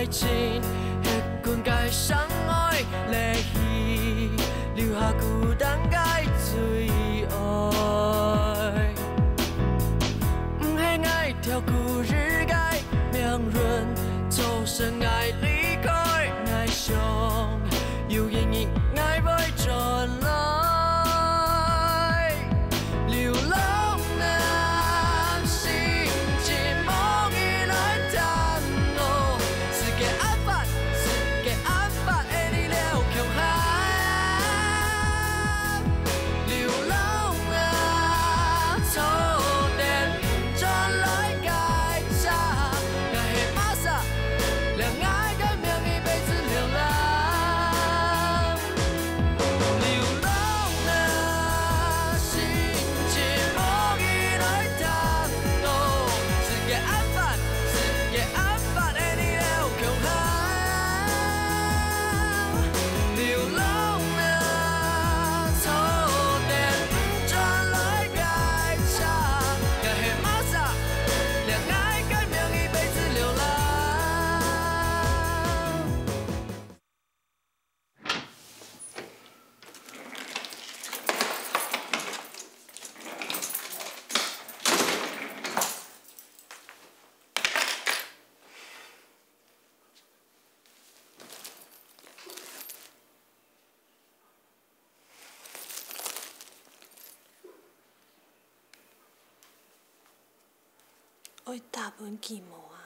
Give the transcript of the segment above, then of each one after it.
爱情，迄款该伤害泪去，留下孤单该最爱。不是爱跳过日改，命运造成爱离开，爱上有原因爱袂转来。 流浪的心情，梦已来探路，世界安排，世界安排的你了强悍。流浪的触电转来改写，那黑马萨，让爱跟命一辈子流浪。 我大本寂寞啊！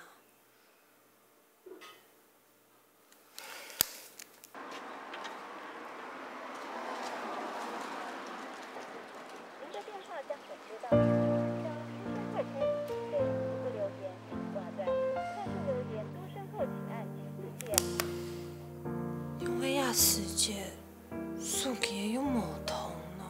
您的电话将转接到都生客厅，对复录留言请挂断，特殊留言多生后请按请自键。因为亚世界，数奇有无同咯。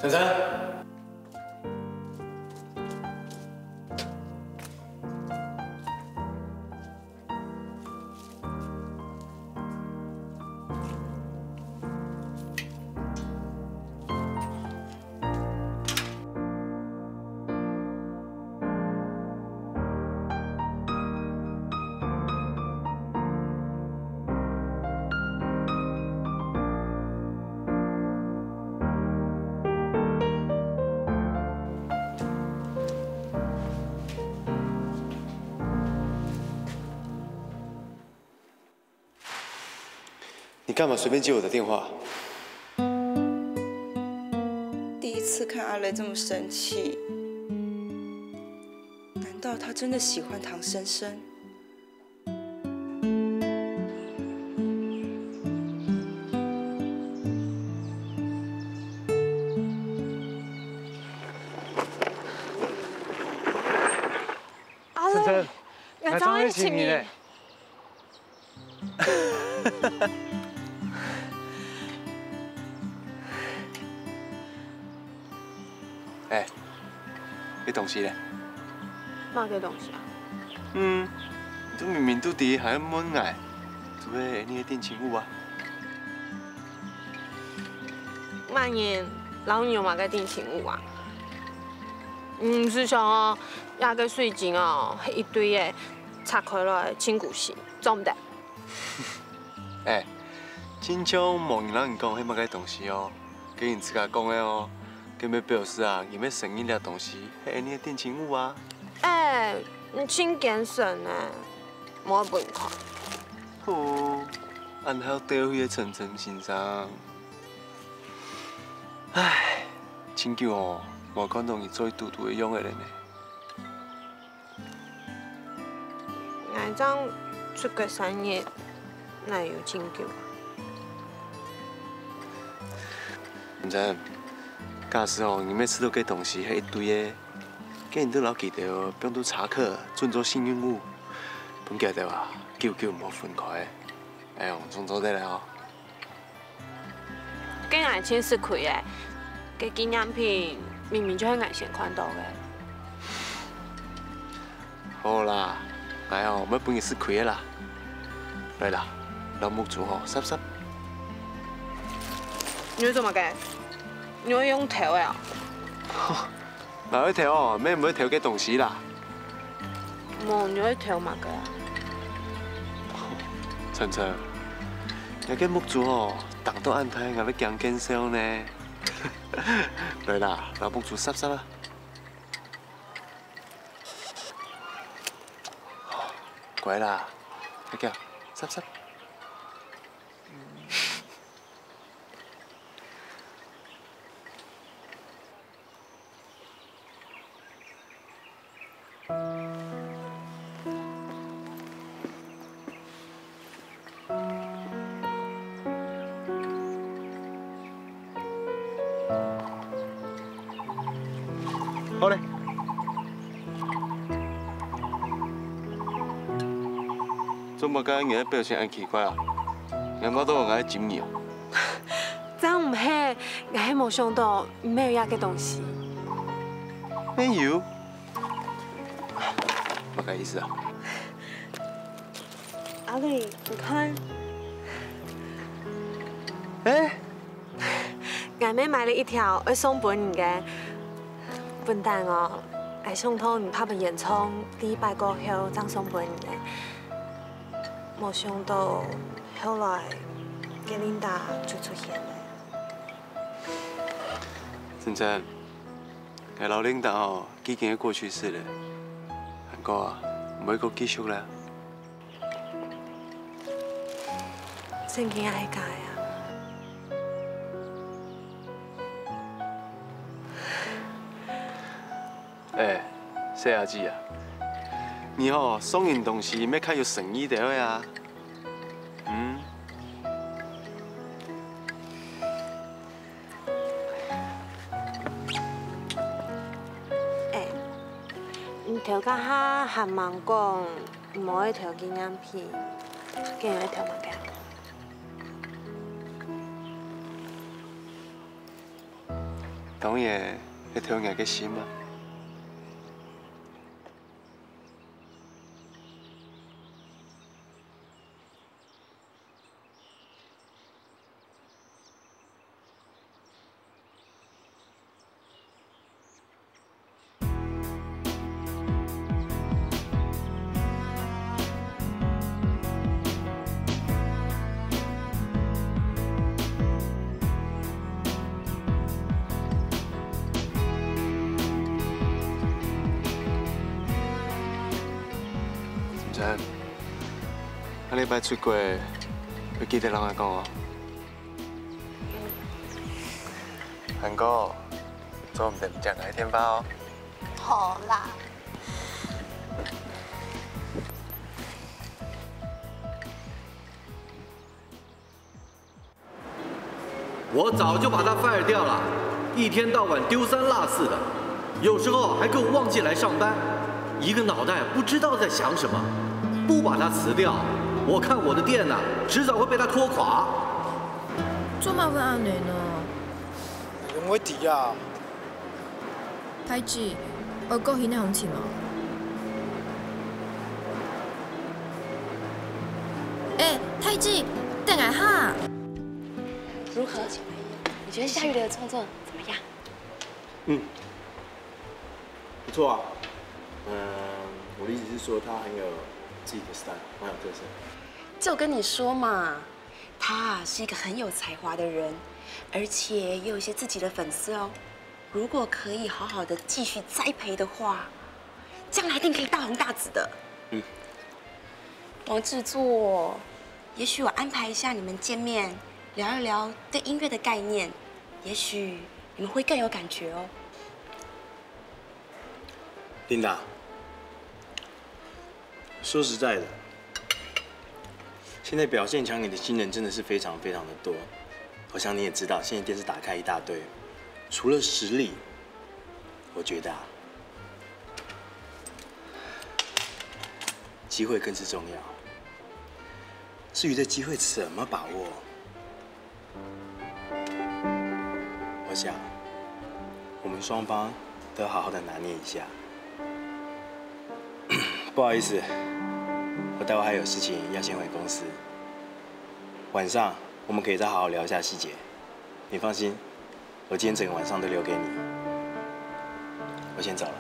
晨晨，你干嘛随便接我的电话？第一次看阿雷这么生气，难道他真的喜欢唐生生？阿雷，我早点请你。哎，你东西咧？哪个东西啊？你这明明都伫还要闷爱，做咩你的定情物啊？万言老牛嘛个定情物啊？唔是像哦，亚个水晶哦，一堆的拆开来亲骨线，做唔得。哎，真像某人人讲迄么个东西哦，给你自家讲的哦，佮要表示啊，伊要生意了东西，迄你的定情物啊。哎，你真谨慎呢，冇分看。好，安好掉去层层身上。唉，亲叫哦，无可能伊做拄的用的人呢。俺张出个3日，哪会有拯救啊？唔知，假使哦，你每次都给东西迄一堆的，给人都老记得变做查克，准做幸运物，本记得话，久久无分开，哎呦，总做得来哦。竟然请吃亏的，给纪念品明明就喺眼前看到的。好啦，哎呦，要本伊吃亏的啦。来啦，老木竹吼，湿湿。你会做乜嘅？你会用头的啊？哪会调哦？咩唔会调给东西啦？冇，你会调乜嘅啊？晨晨，你嘅木竹哦，当到安泰，我要强建设呢。来啦，老木竹湿湿啦。乖啦，快叫，湿湿。好嘞。做乜解你表情咁奇怪啊？眼我都我爱จิ้你哦。真唔係，我係冇想到沒有一個東西。没有。乜個意思啊？阿麗，你看，哎，我妹買了一條要送俾你嘅，笨蛋哦，我想到你拍嘅演唱第一擺過後，再送俾你嘅。冇想到後來嘅Linda就出現了。真真，我老領導哦，已經係過去式了。不過啊，唔會再繼續啦。真嘅愛解啊！哎，細阿姊啊，你哦送人東西要較有誠意啲呀。嗯。哎，你條家下還問講唔可以條紀念品，竟然要條乜嘅？當然係條人嘅心啊。真，下禮拜出國，要記得同我講哦。韓哥，做唔定講係天包哦。好啦。我早就把他 fire 掉了，一天到晚丢三落四的，有时候还给我忘记来上班，一个脑袋不知道在想什么。不把他辞掉，我看我的店呢，迟早会被他拖垮。做乜會安尼呢？用會啲啊！太子，我哥現在紅錢嗎？哎，太子，等下哈。如何？你觉得夏雨的创作怎么样？嗯，不错啊。我的意思是说，他很有自己的 style，蛮有特色。就跟你说嘛，他是一个很有才华的人，而且也有一些自己的粉丝哦。如果可以好好的继续栽培的话，将来一定可以大红大紫的。嗯。王制作，也许我安排一下你们见面，聊一聊对音乐的概念，也许你们会更有感觉哦。琳达，说实在的，现在表现抢你的新人真的是非常非常的多。我想你也知道，现在电视打开一大堆，除了实力，我觉得机会更是重要。至于这机会怎么把握，我想我们双方都要好好的拿捏一下。不好意思，我待会还有事情要先回公司。晚上我们可以再好好聊一下细节。你放心，我今天整个晚上都留给你。我先走了。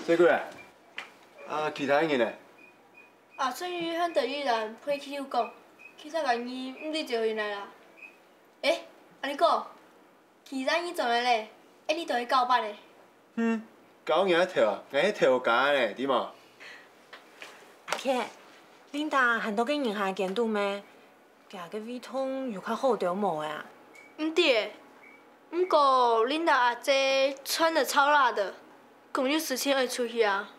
小鬼，其他人呢？剩余向第二人配起有讲，其他人伊唔得招回来啦。你讲，其他人怎来嘞？你就去告白嘞？狗硬跳，硬跳假呢，对嘛？阿克，恁搭很多个人下监督咩？家个胃痛有较好着无啊？唔对，不过恁搭阿姐穿得超辣的，共有事情会出去啊。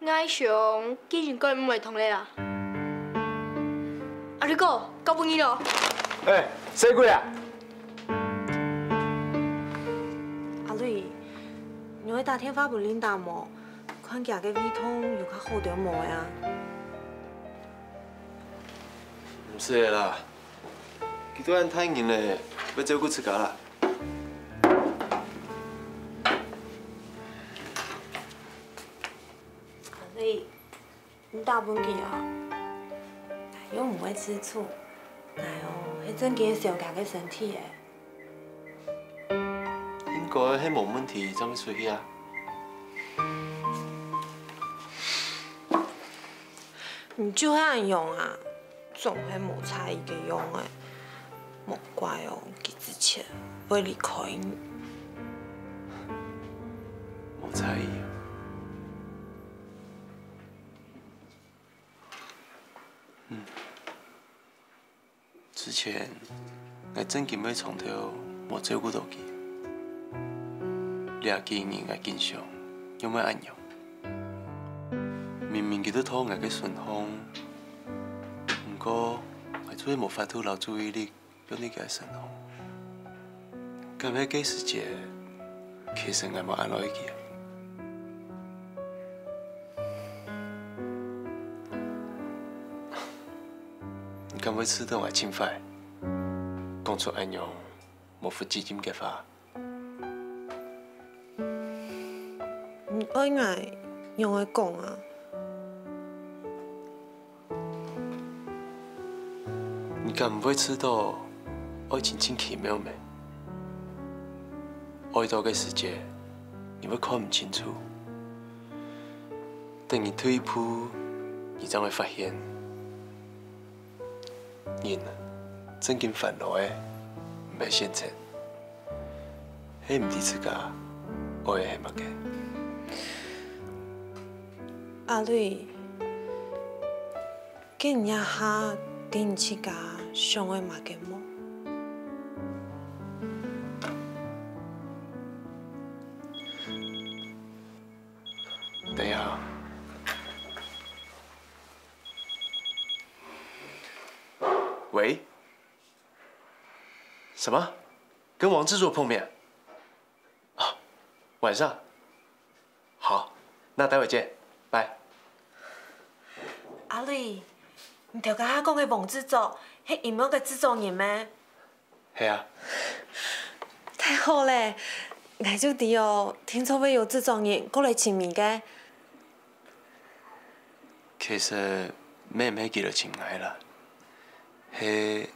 我想既然个唔会同你啊。你讲，到本意咯？小鬼啊！阿瑞，你会打电话给恁搭无？看家个胃痛有较好着无呀？唔是的啦，佢都按太严嘞，要照顾自家啦。阿瑞，你打本去啊？又唔会吃醋，哎呦，迄真减少家个身体诶。应该迄无问题，怎么出去啊？唔就遐样用啊？总系无差伊个用诶，莫怪哦，佢之前会离开你。无在意。之前我真见要从头无照顾到伊，掠经营嘅经常，有咩安用？明明佢都讨我嘅顺风，不过我做无法度留注意力俾你嘅顺风。咁喺幾時節，其實我冇安落去嘅。你敢會知道我侵犯？講出安樣無負責任嘅話。唔愛我用嚟講啊！你敢唔會知道愛情真奇妙咩？愛到嘅世界，你會看唔清楚。等你退一步，你才會發現，人真經煩惱嘅唔係現前，係唔係自家愛嘅係乜嘅？阿瑞，今日下定自家想愛乜嘅麼？等一下，喂，什麼？跟王制作碰面？啊，晚上？好，那待會見，拜。阿瑞，唔條家講嘅王制作係音樂嘅製作人咩？係啊。太好咧！我就知哦，聽說會有製作人過來簽名嘅。其實咩咩叫做情愛啦，係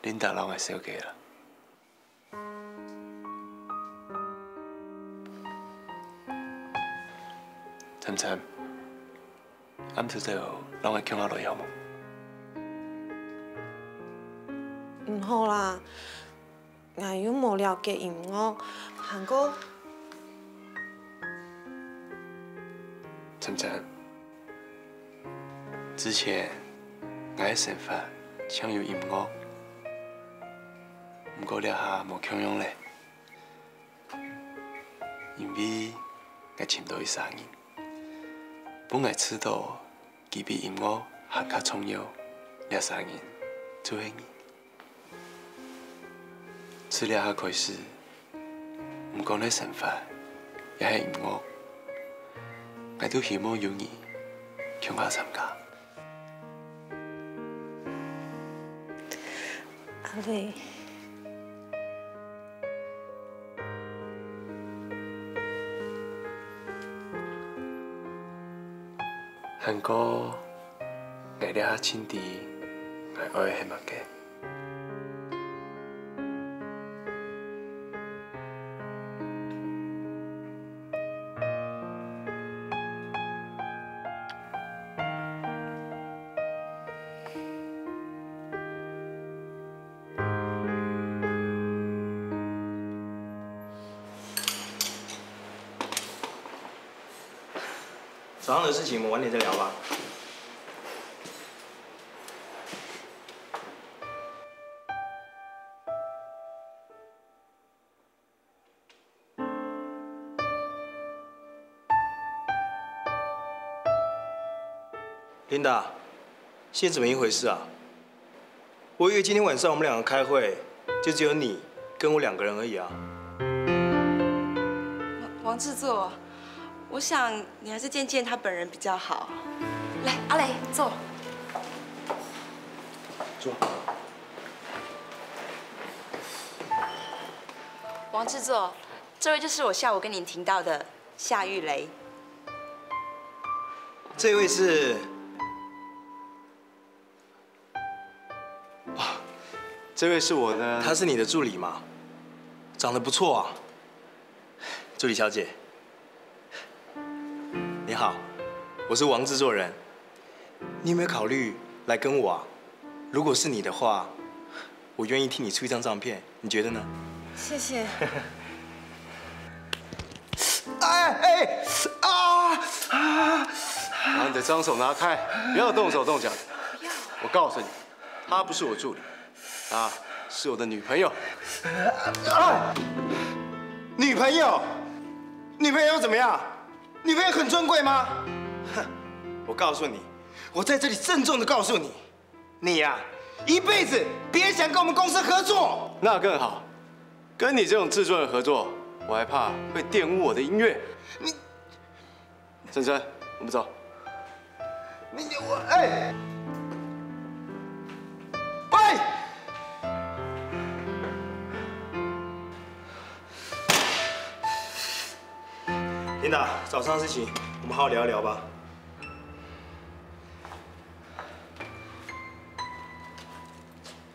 恁大人嘅小計啦。參參，暗頭就讓我傾下落好冇？唔好啦，我又冇了解音樂，韓國。參參，之前我嘅想法想要音樂，不過了下冇強用咧，因為我尋到一聲音，本來知道佢比音樂還較重要，了聲音就係你，只了下開始，不過呢想法也係音樂。我都希望有你共我參加。阿瑞，韓國我了下親弟，我愛係乜嘅？早上的事情我们晚點再聊吧。琳達，現在怎麼一回事啊？我以為今天晚上我們兩個開會，就只有你跟我2個人而已啊。王製作。我想你還是見見他本人比較好。來，阿雷，坐。坐。王製作，這位就是我下午跟您聽到的夏玉雷。這位是。哇，這位是我的。他是你的助理嗎？長得不錯啊。助理小姐。你好，我是王製作人。你有沒有考慮來跟我啊？如果是你的話，我願意替你出一張照片，你覺得呢？謝謝。把你的髒手拿開，不要動手動腳。不要。我告訴你，他不是我助理，啊，是我的女朋友。女朋友？女朋友又怎么样？女朋友很尊贵吗？哼！我告诉你，我在这里郑重的告诉你，你呀，一辈子别想跟我们公司合作。那更好，跟你这种自尊的合作，我还怕会玷污我的音乐。你，晨晨，我们走。哎，喂！琳达，早上的事情我们好好聊一聊吧。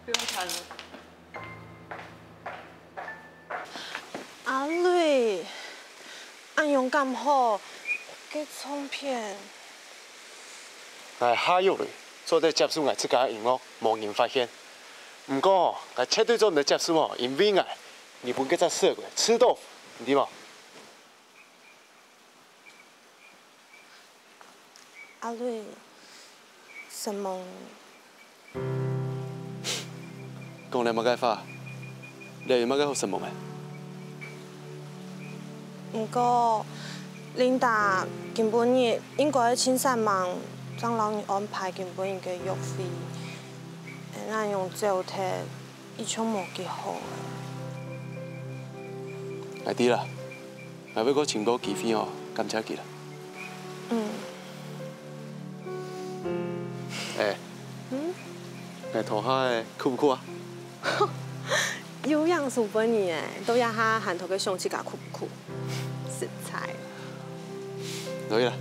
不用谈了。阿瑞，俺勇敢好，给冲片。哎，哈玉嘞，做在接触我自家的音乐，无人发现。不过，我绝对做唔到接触哦，因为我日本叫做色鬼吃豆腐，你知冇？阿瑞，什么？讲你冇解法，你有冇解好什么嘅？不过，琳达根本日应该请上忙，张老二安排根本嘅约费，咱用照摕，伊像无几好係啲啦，係不過前嗰幾飛哦，感謝佢啦。誒，同下酷唔酷啊？有样素本你诶，都要他hand頭嘅相機架酷不酷？實在。可以啦。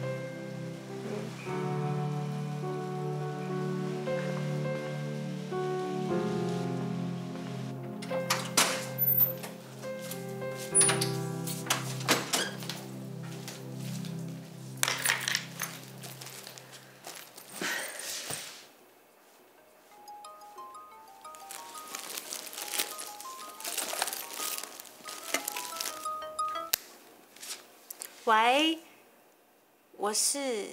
喂，我是。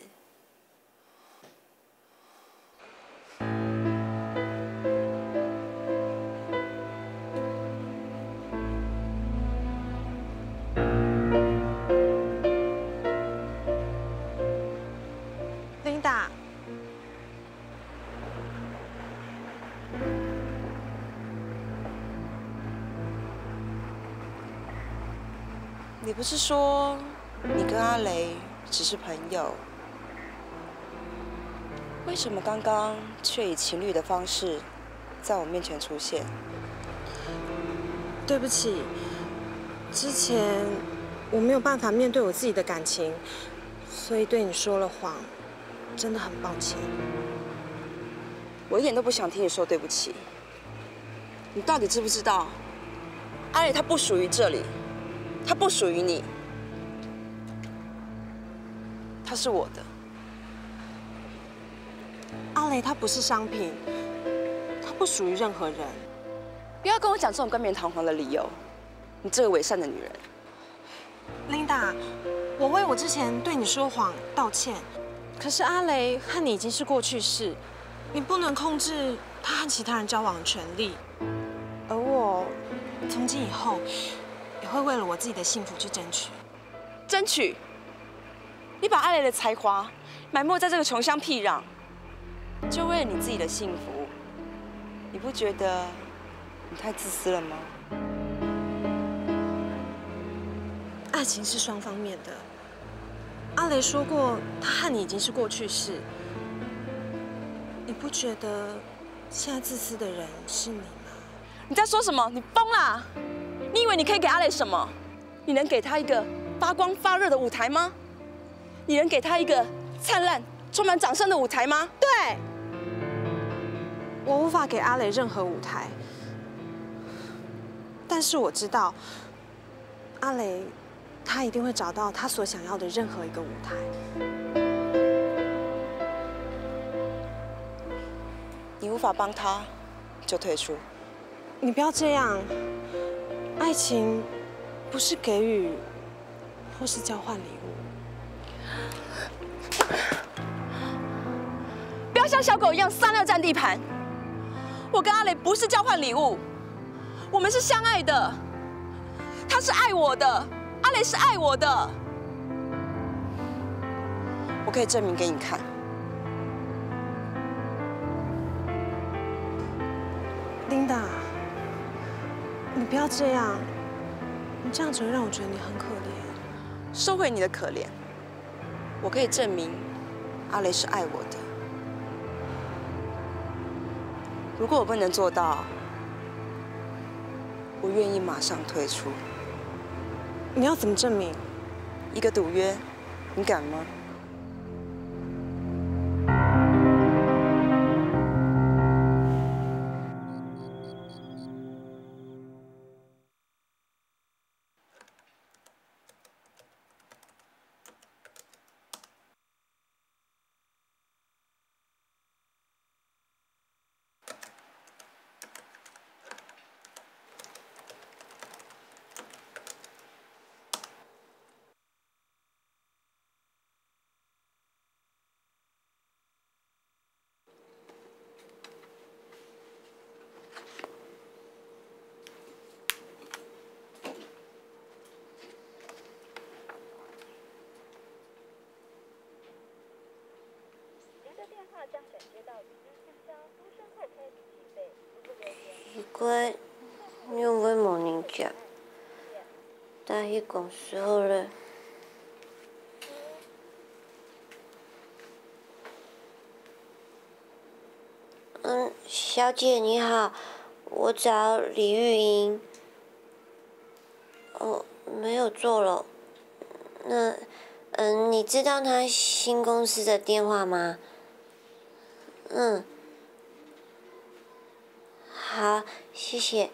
琳达，你不是说你跟阿雷只是朋友，为什么刚刚却以情侣的方式在我面前出现？对不起，之前我没有办法面对我自己的感情，所以对你说了谎，真的很抱歉。我一点都不想听你说对不起。你到底知不知道，阿雷他不属于这里，他不属于你。他是我的。阿雷他不是商品，他不属于任何人。不要跟我讲这种冠冕堂皇的理由，你这个伪善的女人。琳达，我为我之前对你说谎道歉，可是阿雷和你已经是过去式，你不能控制他和其他人交往的权利。而我从今以后也会为了我自己的幸福去争取。争取？你把阿雷的才华埋没在这个穷乡僻壤，就为了你自己的幸福，你不觉得你太自私了吗？爱情是双方面的。阿雷说过，他和你已经是过去式。你不觉得现在自私的人是你吗？你在说什么？你疯啦！你以为你可以给阿雷什么？你能给他一个发光发热的舞台吗？你能给他一个灿烂、充满掌声的舞台吗？对，我无法给阿雷任何舞台，但是我知道，阿雷他一定会找到他所想要的任何一个舞台。你无法帮他，就退出。你不要这样，爱情不是给予，或是交换礼物。不要像小狗一样撒尿占地盘。我跟阿雷不是交换礼物，我们是相爱的，他是爱我的，阿雷是爱我的。我可以证明给你看。琳达，你不要这样，你这样只会让我觉得你很可怜。收回你的可怜，我可以证明阿雷是爱我的。如果我不能做到，我愿意马上退出。你要怎么证明？一个赌约，你敢吗？奇怪，你有冇问人家？但去公司好了。小姐你好，我找李玉英。哦，没有做了。那，你知道她新公司的电话吗？好，谢谢。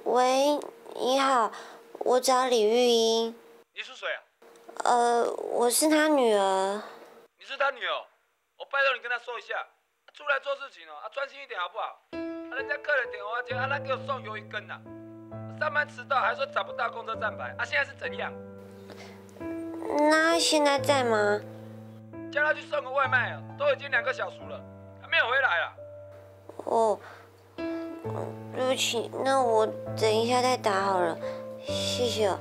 喂，你好，我找李玉英。你是谁啊？我是她女儿。你是她女儿？我拜托你跟她说一下，出来做事情哦，专心一点好不好？人家客人点花煎，他给我送鱿鱼羹呐。上班迟到还说找不到公车站牌，现在是怎样？那现在在吗？叫他去送个外卖都已经2个小时了，还没有回来啊。哦，对不起，那我等一下再打好了，谢谢哦。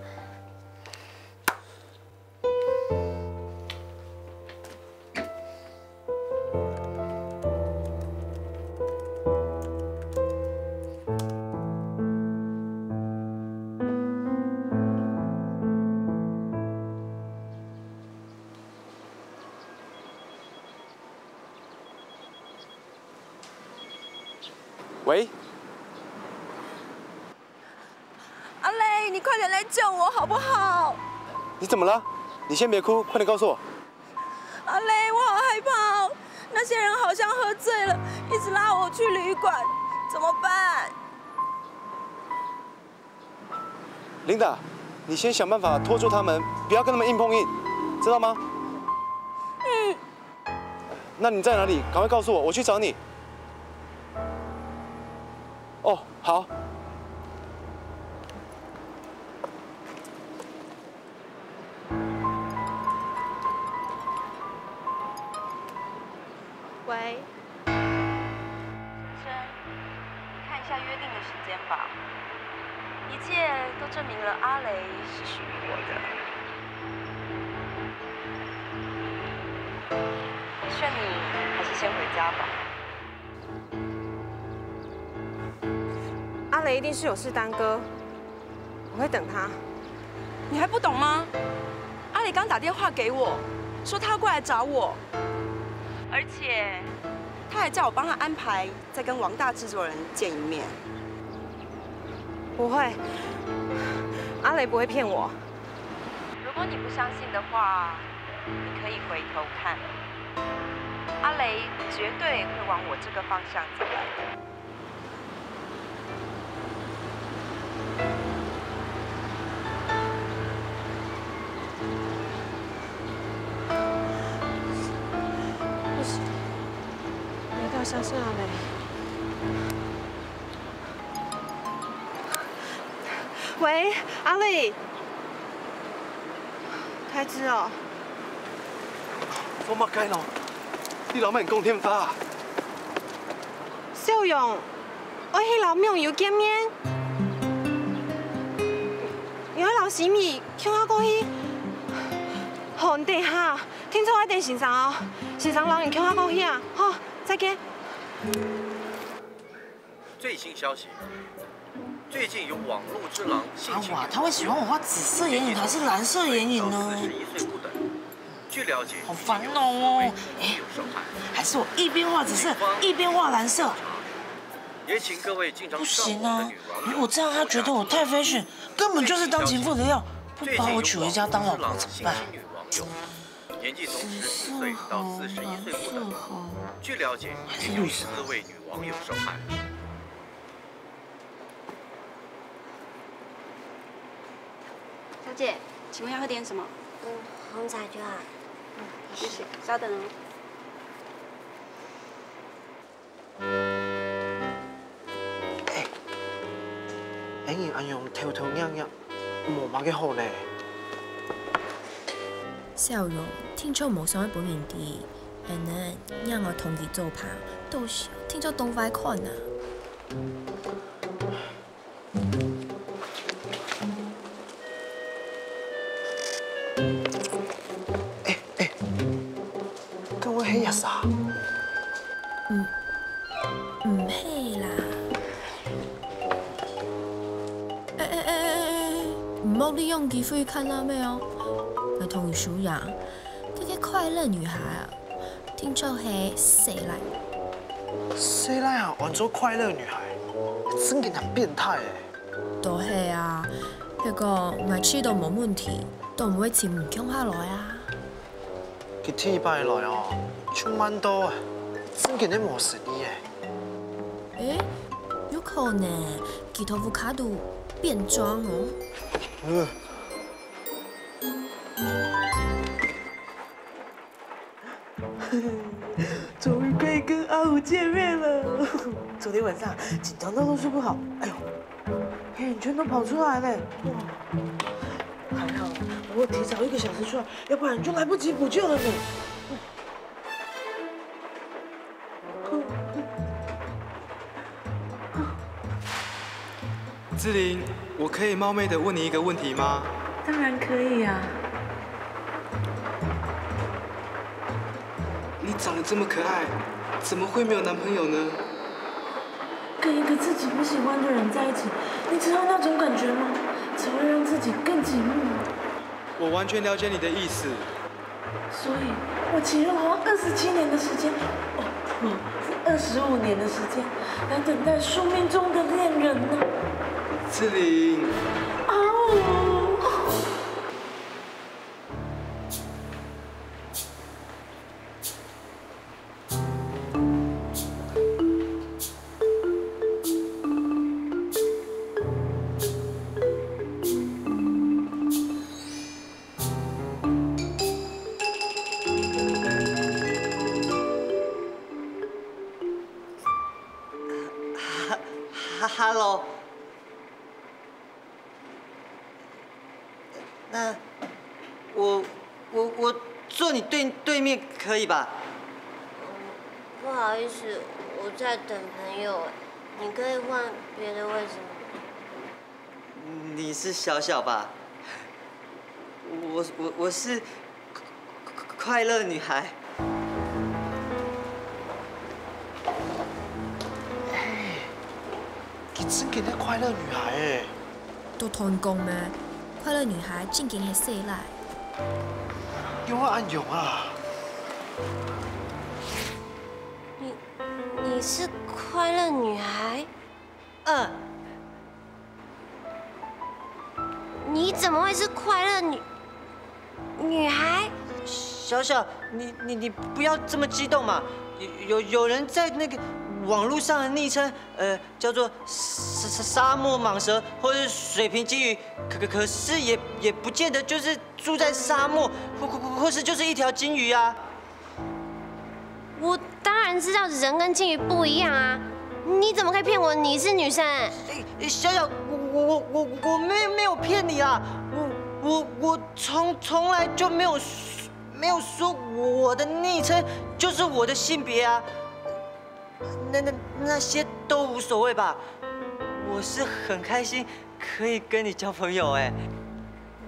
喂，阿雷，你快点来救我好不好？你怎么了？你先别哭，快点告诉我。阿雷，我好害怕哦，那些人好像喝醉了，一直拉我去旅馆，怎么办？琳达，你先想办法拖住他们，不要跟他们硬碰硬，知道吗？那你在哪里？赶快告诉我，我去找你。哦，好。喂，先生，你看一下约定的时间吧。一切都证明了阿雷是属于我的。我劝你还是先回家吧。阿雷一定是有事耽搁，我会等他。你还不懂吗？阿雷刚打电话给我，说他要过来找我，而且他还叫我帮他安排再跟王大制作人见一面。不会，阿雷不会骗我。如果你不相信的话，你可以回头看，阿雷绝对会往我这个方向走来的。不行，我一定要相信阿雷。喂，阿丽，开支哦。我乜雞咯？你老咩人講天花？小勇，我去老廟要見面，要去老師咪叫我過去。好，等一下，聽錯我等先生哦，先生老人叫我過去啊。好，再見。最新消息，最近有网络之狼性侵。哇，他会喜欢我画紫色眼影还是蓝色眼影呢？41岁不等。据了解，好烦哦！哎，还是我一边画紫色一边画蓝色。也请各位经常不行啊！如果这样，他觉得我太 fashion， 根本就是当情妇的料，不把我娶回家当老婆怎么办？年纪从14岁到41岁不等。据了解，已有4位女网友受害。小姐，请问要喝点什么？红茶就好。谢谢，稍等哦。眼影安用偷偷嚷嚷，冇乜嘅好呢。笑容聽出無想喺本面啲，然呢讓我同佢做朋，到時聽咗東快看啊！咁我起日啥？唔係啦。唔好利用機會看啦咩哦？要同佢數呀，這個快樂女孩啊，聽說係誰來？誰來啊？玩做快樂女孩，真嘅人變態誒！都係啊，不過我知道冇問題，都唔會前唔強下來啊。佢天拜來哦，充滿多啊，真嘅你冇實力誒。誒，有可能佢頭髮卡到變裝哦。终于可以跟阿虎见面了。昨天晚上紧张到都睡不好，哎呦，黑眼圈都跑出来了。哇，还好我提早1个小时出来，要不然就来不及补救了呢。志玲，我可以冒昧的问你一个问题吗？当然可以啊。你长得这么可爱，怎么会没有男朋友呢？跟一个自己不喜欢的人在一起，你知道那种感觉吗？只会让自己更寂寞。我完全了解你的意思。所以，我请了好像27年的时间，哦，是25年的时间，来等待宿命中的恋人呢。志玲。Hello， 那我坐你对面可以吧？不好意思，我在等朋友，你可以换别的位置吗？你是小小吧？我是快乐女孩。真嘅咧快樂女孩誒，都同人講咩？快樂女孩正經係誰來？叫我安勇啊！你是快樂女孩？你怎麼會是快樂女孩？小小，你不要這麼激動嘛！有人在那個網絡上的昵稱，叫做沙漠蟒蛇或是水瓶金魚，可是也不見得就是住在沙漠，或是就是一條金魚啊。我當然知道人跟金魚不一樣啊，你怎麼可以騙我你是女生？小小，我沒有騙你啦，我從來就沒有说我的昵称就是我的性别啊。那些都无所谓吧。我是很开心可以跟你交朋友哎。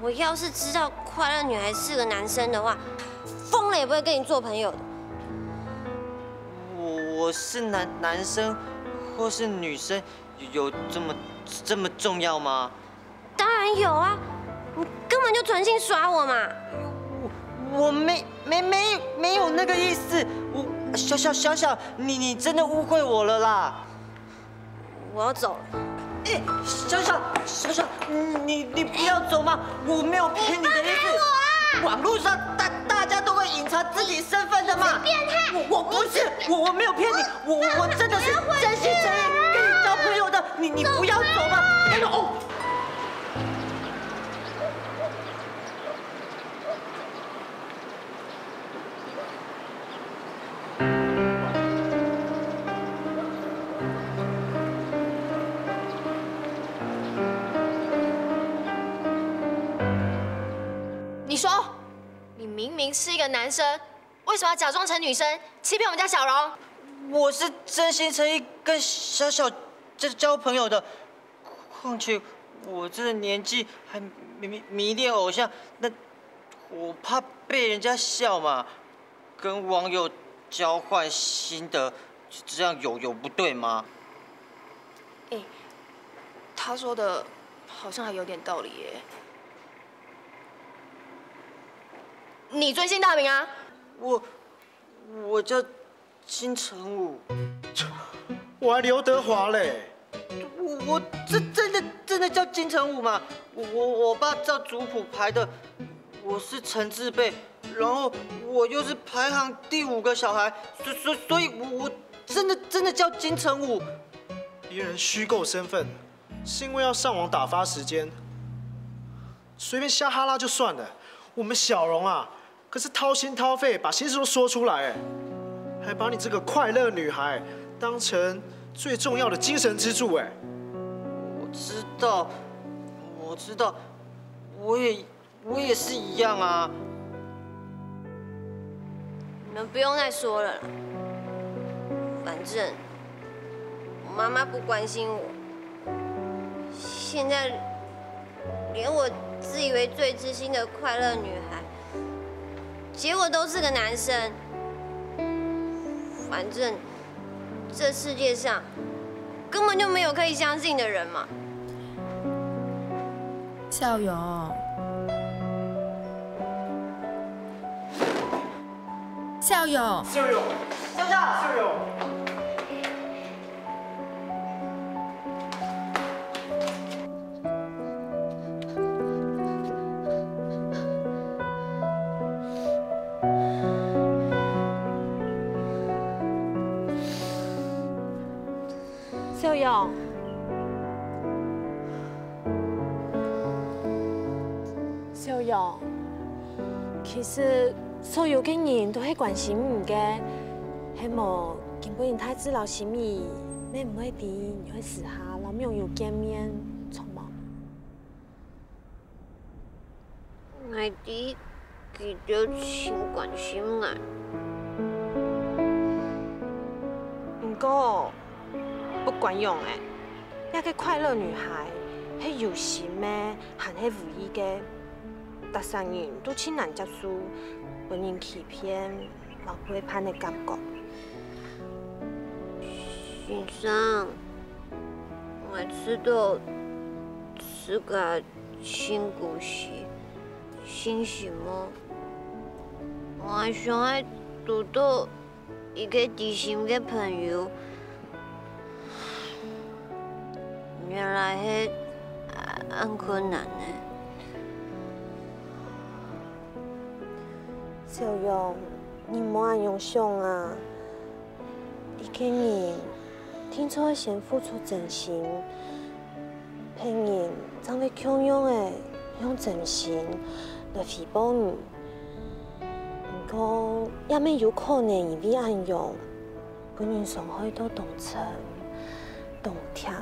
我要是知道快乐女孩是个男生的话，疯了也不会跟你做朋友的。我是男生或是女生，有这么重要吗？当然有啊，你根本就存心耍我嘛！我没有那个意思，我小，你真的误会我了啦！我要走了。哎，小，你不要走嘛！我没有骗你的意思。网络上大家都会隐藏自己身份的嘛。变态！我不是，我没有骗你，我真的是真心诚意跟你交朋友的。你不要走嘛！哎呦！你说，你明明是一个男生，为什么要假装成女生，欺骗我们家小荣？我是真心诚意跟小交朋友的，况且我这个年纪还迷恋偶像，那我怕被人家笑嘛，跟网友交换心得，这样有不对吗？哎，他说的好像还有点道理耶。你尊姓大名啊？我叫金城武。我还刘德华嘞。我真的叫金城武嘛？我爸照族谱排的，我是陈字辈，然后我又是排行第5个小孩，所以我真的叫金城武。别人虚构身份，是因为要上网打发时间，随便瞎哈拉就算了。我们小荣啊，可是掏心掏肺把心事都说出来，还把你这个快乐女孩当成最重要的精神支柱哎。我知道，我也是一样啊。你们不用再说了啦，反正我妈妈不关心我，现在连我自以为最知心的快乐女孩，结果都是个男生。反正这世界上根本就没有可以相信的人嘛。孝勇，孝勇，孝勇，孝勇。孝勇，孝勇，其实所有嘅人都係關心你嘅，係無根本太知道什麼，咩唔會啲，你去試下，老廟又見面，錯冇？我哋記得先關心我。唔過不管用誒，一個快樂女孩係有心嘅，還係無意嘅。大三人都親難接受，被人欺騙、冇背叛的感覺。先生，我知道是個辛苦事，信什麼？我還想要遇到一個知心的朋友，原來係很困難的。小勇，你莫咁樣想啊！一個人聽錯會先付出真心，騙人總會強樣的用真心來回報你。不過也未有可能因為咁樣，本人傷害到同情、同甜。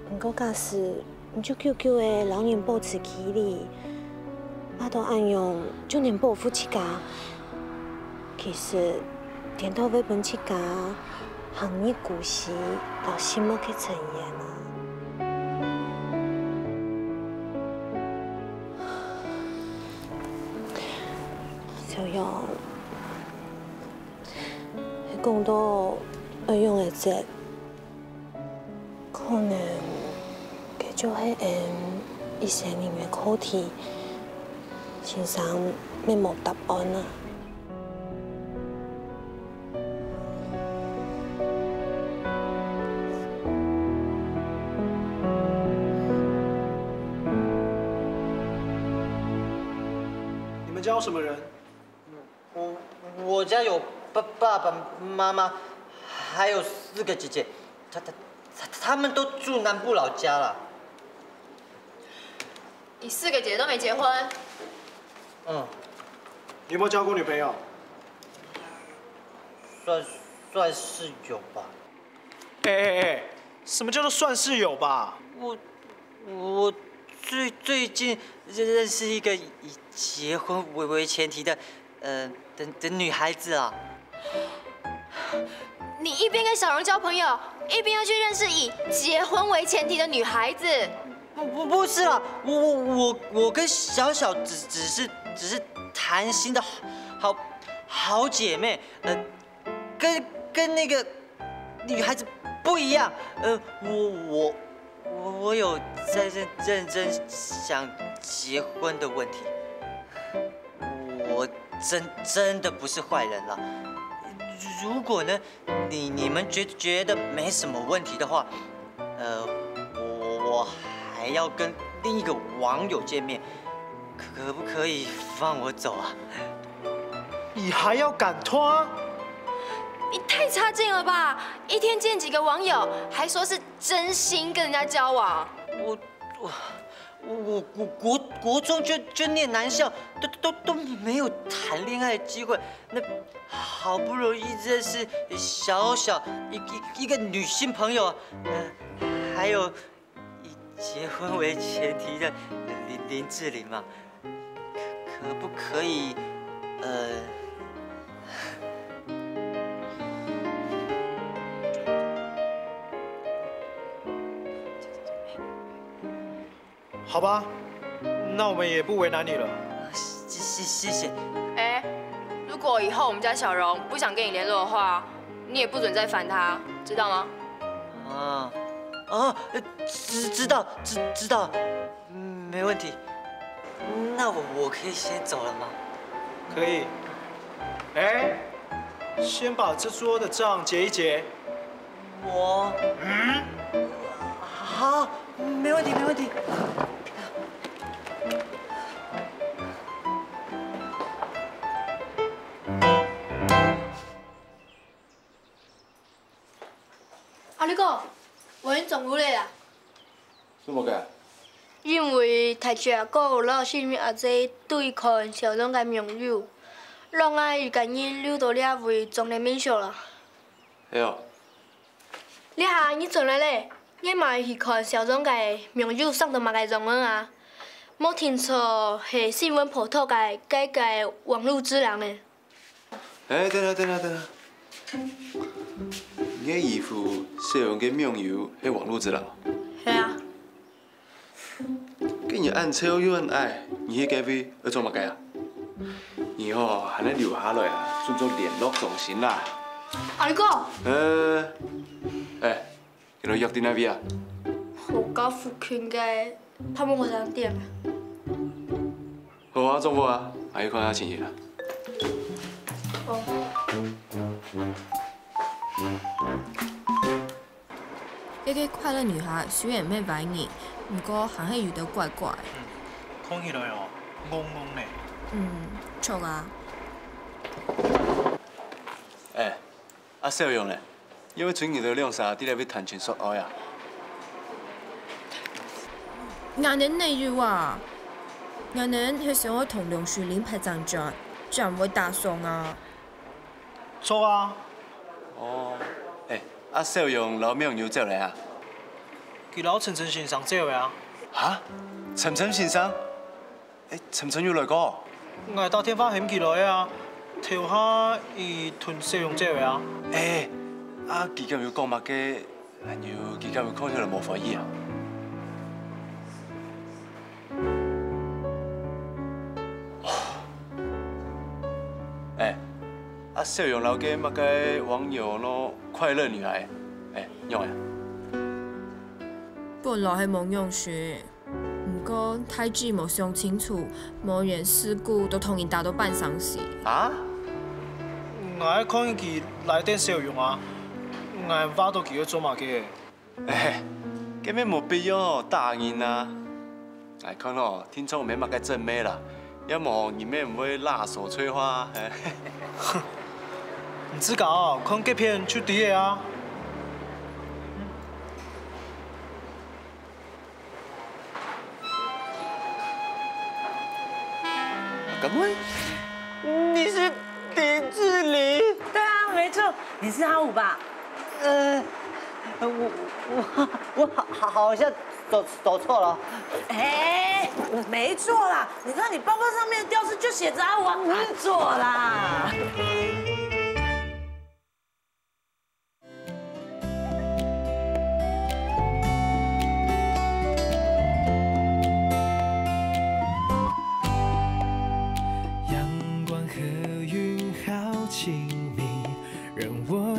不過假使你就久久的老人保持距離。我都按用就能保护自家。其实，点头为本自家，行业故事到心冇去呈现啊。小杨，你讲到要用的这，可能佢就係一些人嘅課題，先生咩冇答案啊？你们家有什么人？我家有爸爸妈妈，还有4个姐姐，他们都住南部老家了。你4个姐都没结婚？嗯。你有没有交过女朋友？算是有吧。哎，什么叫做算是有吧？我最近认识一个以结婚为前提的女孩子啊。你一边跟小荣交朋友，一边要去认识以结婚为前提的女孩子？不是啦，我跟小只是谈心的好姐妹，跟那个女孩子不一样，我有在认真想结婚的问题，我真的不是坏人啦。如果呢，你们觉得没什么问题的话，我还要跟另一个网友见面，可不可以放我走啊？你还要赶拖？你太差劲了吧！一天见几个网友，还说是真心跟人家交往。我国中就念男校，都没有谈恋爱的机会，那好不容易认识小一个女性朋友，还有以结婚为前提的林志玲嘛，可不可以好吧，那我们也不为难你了。谢谢。哎，如果以后我们家小荣不想跟你联络的话，你也不准再烦他，知道吗？知道，没问题。那我可以先走了吗？可以。哎，先把这桌的账结一结。好，没问题。啊，你讲，我已经总有咧啦。怎么个？因为读册阁有老师物阿姐对抗小龙个盟友，让我又甲伊溜到了为总人民秀啦。嘿哦。你下你转来咧，你嘛去看小龙个盟友上到嘛个状元啊？冇听错，系新闻普托个改个网络之人呢。哎，等下。你姨父小荣嘅盟友喺网络之人。系啊。跟你按车又按爱，你迄个位要做乜嘅啊？你吼还能留下来啊，算做联络中心啦。啊，你讲？今日约伫哪边啊？我家附近嘅泡沫火商店。好啊，做无啊？阿姨看下钱啦。这个快乐女孩虽然咩歹人，不过行起遇到怪怪。看起来哦，懵懵嘞。错啊。小勇咧，因为最近都两三伫来要谈情说爱啊。俺能内日啊，俺能去想我同梁树林拍张照，这样会打送啊。错啊。小勇老盟友走来啊？佢老陈先生走的啊。陈先生？陈春又来过。我打电话喊起来啊，调下伊吞使用这位啊。佢今日講乜嘅？然後佢今日看起來冇歡喜啊。小楊老嘅乜嘅網友咯，快樂女孩，用啊。本來係冇用書，不過太子冇想清楚，無緣事故都同人打到半生死。啊？我看佢來電小楊啊，我挖到佢去做乜嘅？根本冇必要答應啊！我看咯，聽說沒乜嘅正妹啦，要麼你妹唔會辣手摧花。唔知搞，看這片出啲嘢啊！咁喂，你是林志玲？对啊，没错，你是阿武吧？我好像走错了。没错啦，你看你包包上面的吊饰就写着阿武，没错啦。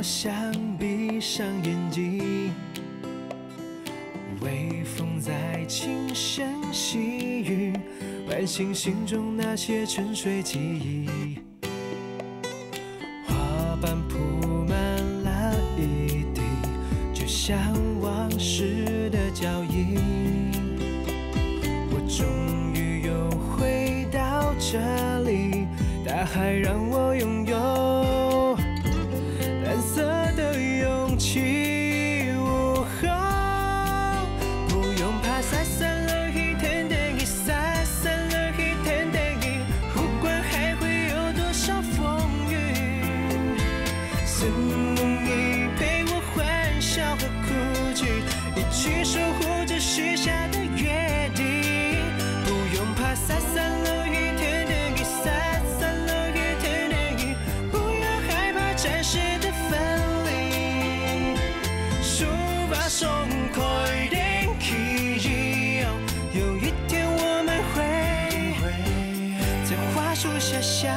想闭上眼睛，微风在轻声细语，唤醒心中那些沉睡记忆。花瓣铺满了一地，就像往事的脚印。我终于又回到这里，大海让我拥有蓝色的勇气，不用怕晒散了一天的雨，晒散了一天的雨，不管还会有多少风雨。是你陪我欢笑和哭泣，一起守护着许下的约定。不用怕晒散了一天的雨，晒散了一天的雨，不要害怕暂时的分离。书把松开的记忆，有一天我们会在花树下相